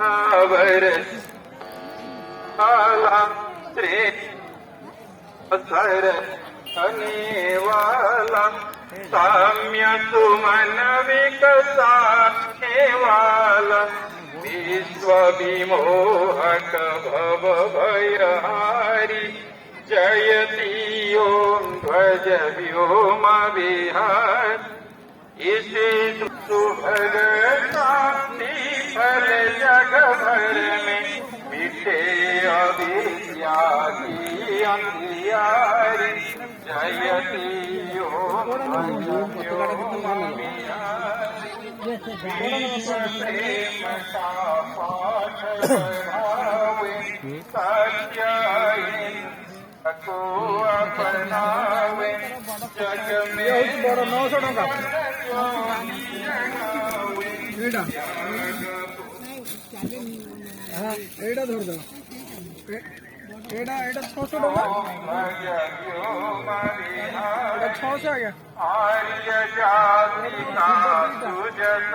our आला Shri sir अनिवाला साम्य सुमन विकसा हेवाला विश्वविमोहक भव भयहारी जयति ओम ध्वज व्योम विहार इसी सुभगता फल जग भर में मिटे अविद्या की अंधियारी जयति ओम ध्वज व्योम विहारी प्रेम का पाठ बढ़ावे सत्य को अपनावे जग में बड़ा 900 टका एड़ा धर दो एड़ा 600 टका 600 आ गया आर्य जाति का सुजत